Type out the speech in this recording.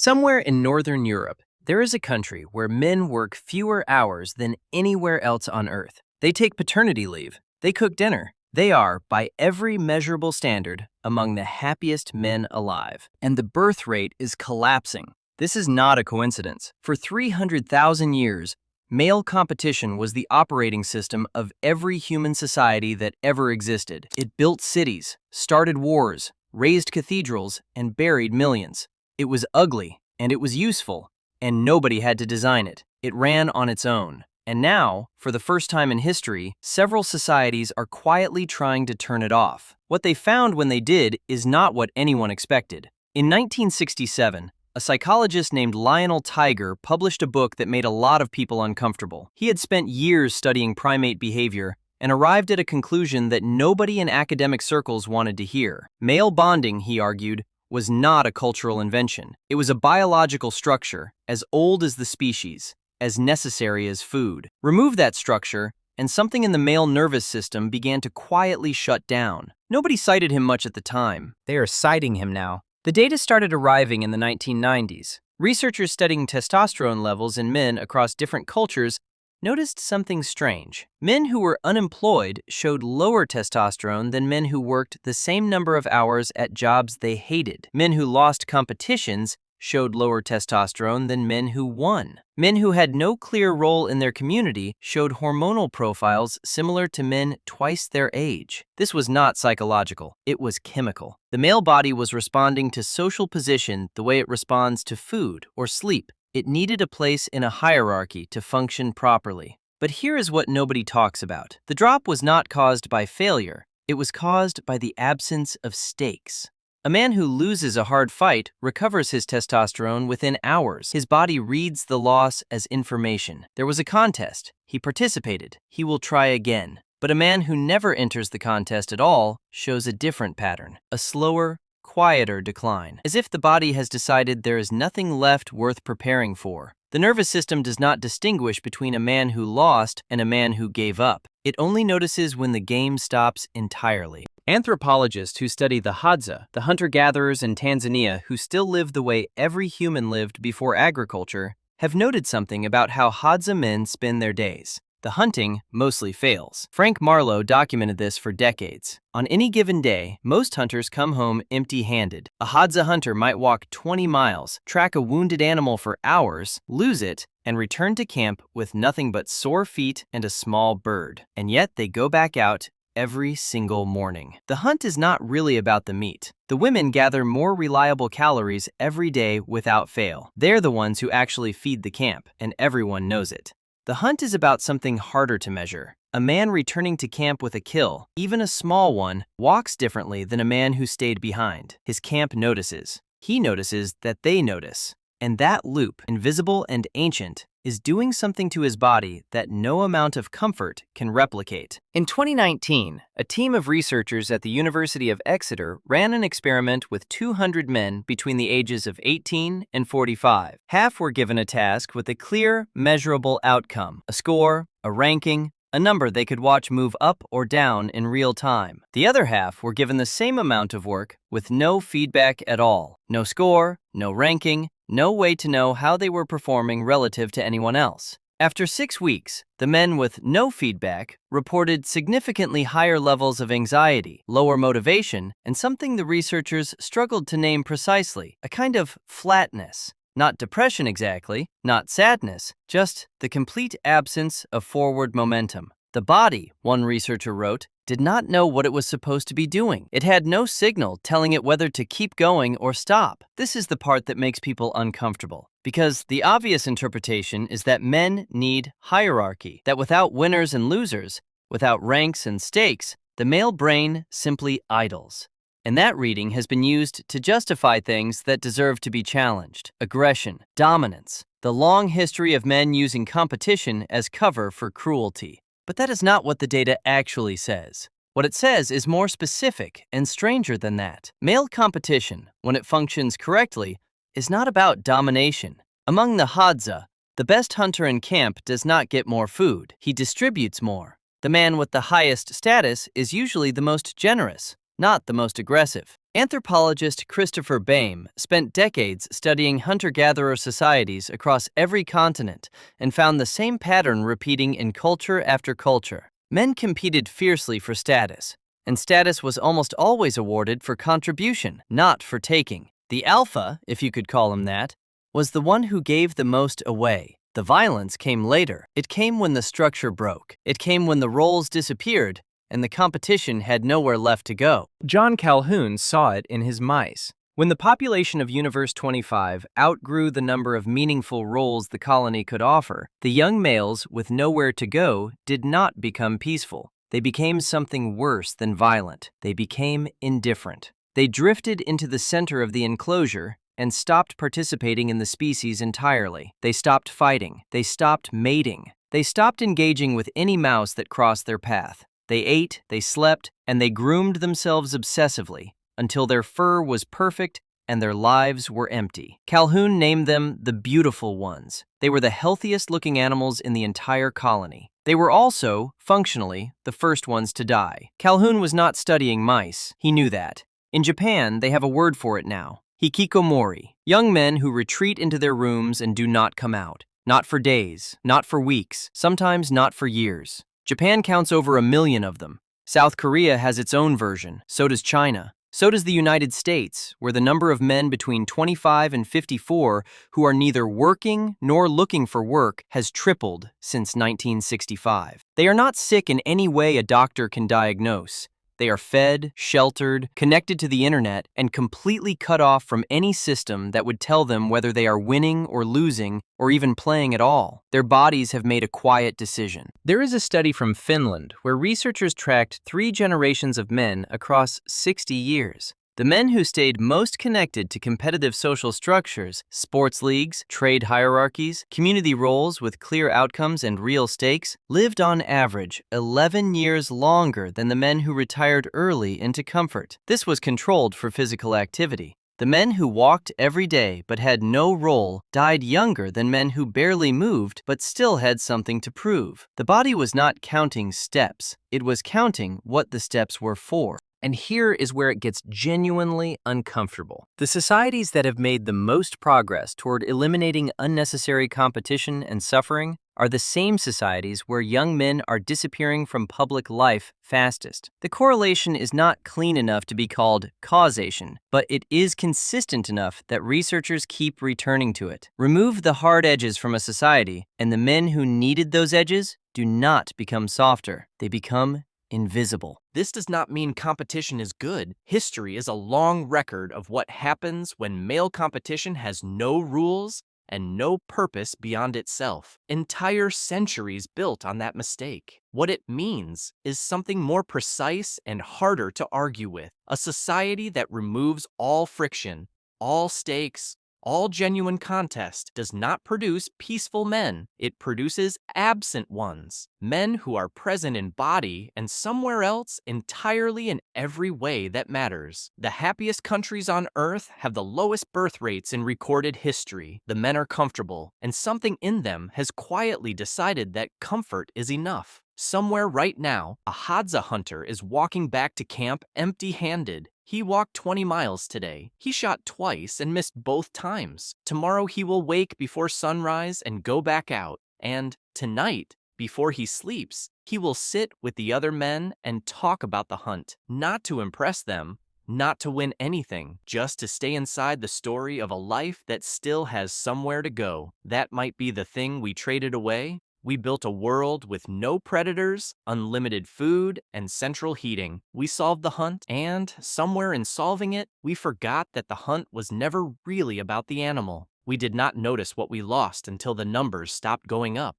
Somewhere in Northern Europe, there is a country where men work fewer hours than anywhere else on Earth. They take paternity leave. They cook dinner. They are, by every measurable standard, among the happiest men alive. And the birth rate is collapsing. This is not a coincidence. For 300,000 years, male competition was the operating system of every human society that ever existed. It built cities, started wars, raised cathedrals, and buried millions. It was ugly, and it was useful, and nobody had to design it. It ran on its own. And now, for the first time in history, several societies are quietly trying to turn it off. What they found when they did is not what anyone expected. In 1967, a psychologist named Lionel Tiger published a book that made a lot of people uncomfortable. He had spent years studying primate behavior and arrived at a conclusion that nobody in academic circles wanted to hear. Male bonding, he argued, was not a cultural invention. It was a biological structure, as old as the species, as necessary as food. Remove that structure, and something in the male nervous system began to quietly shut down. Nobody cited him much at the time. They are citing him now. The data started arriving in the 1990s. Researchers studying testosterone levels in men across different cultures noticed something strange. Men who were unemployed showed lower testosterone than men who worked the same number of hours at jobs they hated. Men who lost competitions showed lower testosterone than men who won. Men who had no clear role in their community showed hormonal profiles similar to men twice their age. This was not psychological, it was chemical. The male body was responding to social position the way it responds to food or sleep. It needed a place in a hierarchy to function properly. But here is what nobody talks about. The drop was not caused by failure. It was caused by the absence of stakes. A man who loses a hard fight recovers his testosterone within hours. His body reads the loss as information. There was a contest. He participated. He will try again. But a man who never enters the contest at all shows a different pattern, a slower, quieter decline, as if the body has decided there is nothing left worth preparing for. The nervous system does not distinguish between a man who lost and a man who gave up. It only notices when the game stops entirely. Anthropologists who study the Hadza, the hunter-gatherers in Tanzania who still live the way every human lived before agriculture, have noted something about how Hadza men spend their days. The hunting mostly fails. Frank Marlowe documented this for decades. On any given day, most hunters come home empty-handed. A Hadza hunter might walk 20 miles, track a wounded animal for hours, lose it, and return to camp with nothing but sore feet and a small bird. And yet they go back out every single morning. The hunt is not really about the meat. The women gather more reliable calories every day without fail. They're the ones who actually feed the camp, and everyone knows it. The hunt is about something harder to measure. A man returning to camp with a kill, even a small one, walks differently than a man who stayed behind. His camp notices. He notices that they notice. And that loop, invisible and ancient, is doing something to his body that no amount of comfort can replicate. In 2019, a team of researchers at the University of Exeter ran an experiment with 200 men between the ages of 18 and 45. Half were given a task with a clear, measurable outcome, a score, a ranking, a number they could watch move up or down in real time. The other half were given the same amount of work with no feedback at all. No score, no ranking, no way to know how they were performing relative to anyone else. After 6 weeks, the men with no feedback reported significantly higher levels of anxiety, lower motivation, and something the researchers struggled to name precisely, a kind of flatness. Not depression exactly, not sadness, just the complete absence of forward momentum. The body, one researcher wrote, did not know what it was supposed to be doing. It had no signal telling it whether to keep going or stop. This is the part that makes people uncomfortable, because the obvious interpretation is that men need hierarchy, that without winners and losers, without ranks and stakes, the male brain simply idles. And that reading has been used to justify things that deserve to be challenged: aggression, dominance, the long history of men using competition as cover for cruelty. But that is not what the data actually says. What it says is more specific and stranger than that. Male competition, when it functions correctly, is not about domination. Among the Hadza, the best hunter in camp does not get more food. He distributes more. The man with the highest status is usually the most generous. not the most aggressive. Anthropologist Christopher Baim spent decades studying hunter-gatherer societies across every continent and found the same pattern repeating in culture after culture. Men competed fiercely for status, and status was almost always awarded for contribution, not for taking. The alpha, if you could call him that, was the one who gave the most away. The violence came later. It came when the structure broke. It came when the roles disappeared and the competition had nowhere left to go. John Calhoun saw it in his mice. When the population of Universe 25 outgrew the number of meaningful roles the colony could offer, the young males with nowhere to go did not become peaceful. They became something worse than violent. They became indifferent. They drifted into the center of the enclosure and stopped participating in the species entirely. They stopped fighting. They stopped mating. They stopped engaging with any mouse that crossed their path. They ate, they slept, and they groomed themselves obsessively until their fur was perfect and their lives were empty. Calhoun named them the beautiful ones. They were the healthiest-looking animals in the entire colony. They were also, functionally, the first ones to die. Calhoun was not studying mice. He knew that. In Japan, they have a word for it now. Hikikomori. Young men who retreat into their rooms and do not come out. Not for days, not for weeks, sometimes not for years. Japan counts over 1 million of them. South Korea has its own version. So does China. So does the United States, where the number of men between 25 and 54 who are neither working nor looking for work has tripled since 1965. They are not sick in any way a doctor can diagnose. They are fed, sheltered, connected to the internet, and completely cut off from any system that would tell them whether they are winning or losing or even playing at all. Their bodies have made a quiet decision. There is a study from Finland where researchers tracked 3 generations of men across 60 years. The men who stayed most connected to competitive social structures, sports leagues, trade hierarchies, community roles with clear outcomes and real stakes, lived on average 11 years longer than the men who retired early into comfort. This was controlled for physical activity. The men who walked every day but had no role died younger than men who barely moved but still had something to prove. The body was not counting steps. It was counting what the steps were for. And here is where it gets genuinely uncomfortable. The societies that have made the most progress toward eliminating unnecessary competition and suffering are the same societies where young men are disappearing from public life fastest. The correlation is not clean enough to be called causation, but it is consistent enough that researchers keep returning to it. Remove the hard edges from a society, and the men who needed those edges do not become softer. They become invisible. This does not mean competition is good. History is a long record of what happens when male competition has no rules and no purpose beyond itself. Entire centuries built on that mistake. What it means is something more precise and harder to argue with. A society that removes all friction, all stakes, all genuine contest does not produce peaceful men. It produces absent ones, men who are present in body and somewhere else entirely in every way that matters. The happiest countries on earth have the lowest birth rates in recorded history. The men are comfortable, and something in them has quietly decided that comfort is enough. Somewhere right now, a Hadza hunter is walking back to camp empty-handed. He walked 20 miles today. He shot twice and missed both times. Tomorrow he will wake before sunrise and go back out. And tonight, before he sleeps, he will sit with the other men and talk about the hunt. Not to impress them, not to win anything, just to stay inside the story of a life that still has somewhere to go. That might be the thing we traded away. We built a world with no predators, unlimited food, and central heating. We solved the hunt, and somewhere in solving it, we forgot that the hunt was never really about the animal. We did not notice what we lost until the numbers stopped going up.